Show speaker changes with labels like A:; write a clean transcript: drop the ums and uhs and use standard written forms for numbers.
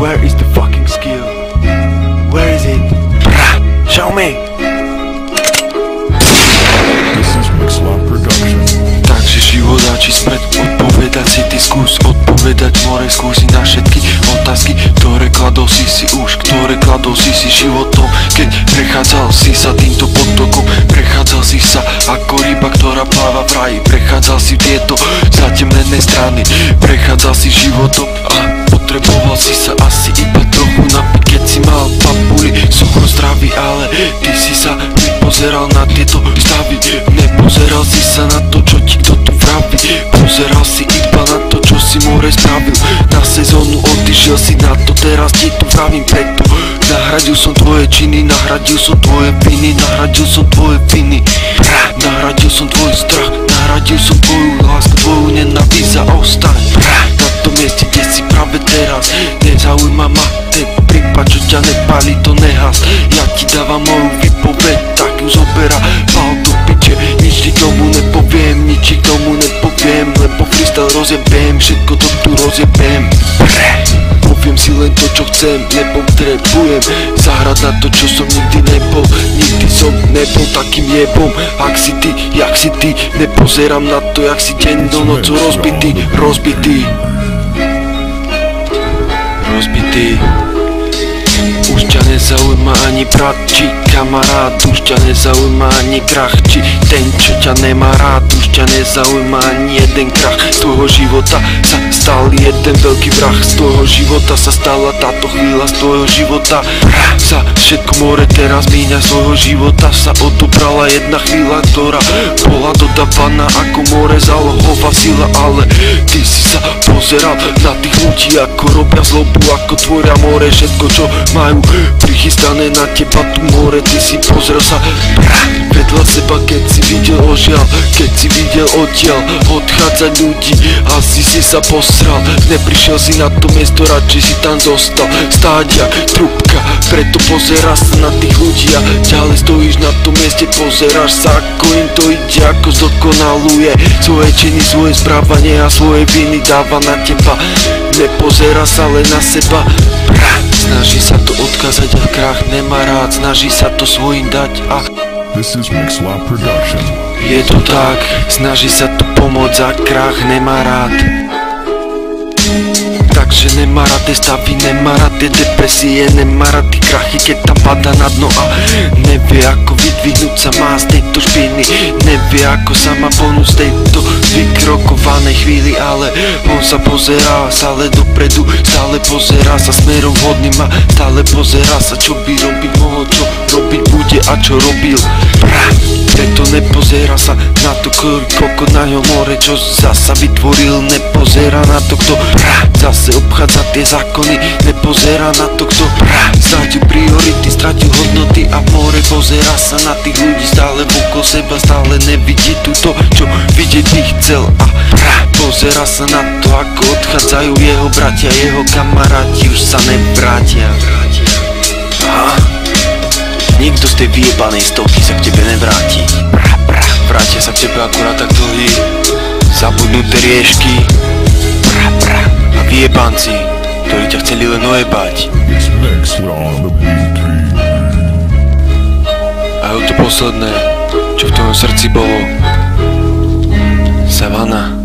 A: Where is the fucking skill? Where is it? Show me!
B: This is Mixlab Production.
A: Takže živodáči smrť, odpovedať si ty skús, odpovedať more skúsi na všetky otázky, ktoré kladol si už, ktoré kladol si životom. Keď prechádzal si sa týmto potokom, prechádzal si sa ako ryba, ktorá pláva v raji, prechádzal si tieto zatemnené strany, prechádzal si životom a potreboval si sa asi iba trochu napiť, keď si mal papuly, sucho zdravý, ale ty si sa nepozeral na tieto stavy, nepozeral si sa na to, čo ti kto tu vraví, pozeral si iba na to, čo si more spravil, na sezónu odišiel si na to, teraz ti tu vravím preto, nahradil som tvoje činy, nahradil som tvoje viny, nahradil som tvoje viny, nahradil som tvoj strach, nahradil som tvoju lásku, tvoju nenávisť a ostaň na tom mieste, kde si práve teraz, nezaujíma ma ten prípad, čo ťa nepálí, to nehas, ja ti dávam moju výpoveď, tak ju zoberá pal do piče, nič ti tomu nepoviem, nič ti tomu nepoviem, lebo freestyle rozjebem, všetko to tu rozjebem, poviem si len to, čo chcem, nepotrebujem zahrať na to, čo som nikdy nebol, nikdy som nebol takým jebom, ak si ty, jak si ty, nepozerám na to, jak si deň do nocu rozbitý, rozbitý, rozbitý. Už ťa nezaujíma ani brat či kamarát, už ťa nezaujíma ani krach či ten, čo ťa nemá rád, už ťa nezaujíma ani jeden krach, z tvojho života sa stal jeden veľký vrah, z tvojho života sa stala táto chvíľa, z tvojho života sa všetko more teraz míňa, z tvojho života sa odobrala jedna chvíľa, ktorá bola dodávaná ako more, zálohová sila, ale ty si sa pozeral na tých ľudí, ako robia zlobu, ako tvoria more, všetko čo majú prichystané na teba tu more, ty si pozrel sa vedľa seba, keď si videl ožiaľ, keď si videl odtiaľ odchádzať ľudí, asi si sa posral, neprišiel si na to miesto, radšej si tam zostal, stáť jak trúbka, preto pozeráš sa na tých ľudí a ďalej stojíš na tom mieste, pozeráš sa, ako im to ide, ako zdokonaluje svoje činy, svoje správanie a svoje viny dáva na teba, nepozerá sa len na seba, snaží sa to odkázať a krach nemá rád, snaží sa to svojim dať a
B: This is Mixlab Production.
A: je to tak, snaží sa tu pomôcť a krach nemá rád. Takže nemá rád tie stavy, nemá rád tie depresie, nemá rád tie krachy, keď tam padá na dno a nevie ako vydvihnúť sa má z tejto špiny, nevie ako sa má ponúť z tejto vykrokovanej chvíli, ale on sa pozerá stále dopredu, stále pozerá sa smerom vhodným a stále pozerá sa, čo by robiť mohol, čo robiť bude a čo robil. Preto nepozerá sa na to, koľko na ňo more, čo zasa vytvoril, nepozerá na to, kto zase obchádza tie zákony, nepozerá na to, kto stratil priority, stratil hodnoty a more, pozerá sa na tých ľudí stále okolo seba, stále nevidí tu to, čo vidieť by chcel a pozerá sa na to, ako odchádzajú jeho bratia, jeho kamaráti už sa nevrátia. Nikto z tej vyjebanej stovky sa k tebe nevráti. Vrátia sa k tebe akurát tak dlhý zabudnuté riešky a vyjebanci, ktorí ťa chceli len ojebať. A je to posledné, čo v tvojom srdci bolo. Savana.